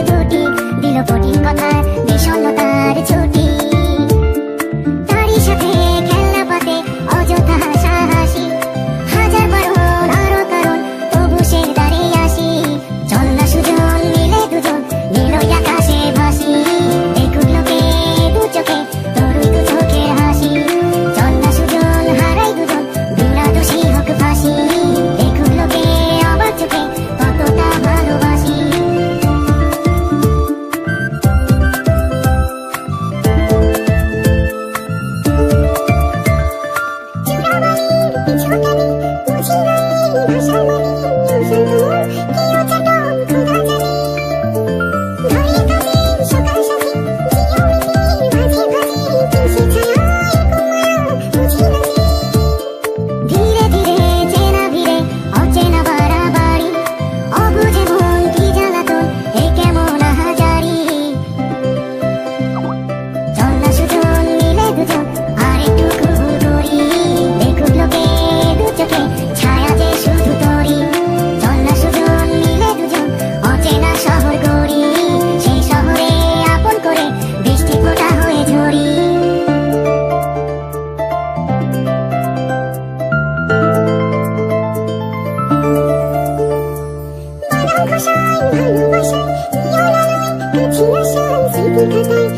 দুটি দিল কঠিন কথার বিষণ্ণতার ছুটি তারই সাথে খেলনা পাতে অযথা হাসাহাসি হাজার বারণ আরো কারণ তবু সে দাঁড়িয়ে আসি চল না সুজন মিলে দুজন নীলই আকাশে ভাসি দেখুক লোকে দু চোখে তোরই দু চোখের হাসি চল না সুজন হারাই দুজন বিনা দোষী হোক ফাঁসি দেখুক লোকে অবাক চোখে কতটা ভালোবাসি ধীরে ধীরে চেনা ভিড়ে অচেনা বাড়াবাড়ি অবুঝে মন কি জ্বালাতন এ কেমন আহাজারি চল না সুজন মিলে দুজন আর একটু ঘুরঘুর করি দেখুক লোকে দু চোখে ছায়া যে শুধু তোরই চল না সুজন মিলে দুজন অচেনা শহর গড়ি সেই শহরে আপন করে বৃষ্টি ফোঁটা হয়ে ঝরি ভালোবাসায় ভালোবাসায় কঠিন আশায় স্মৃতি কাটায়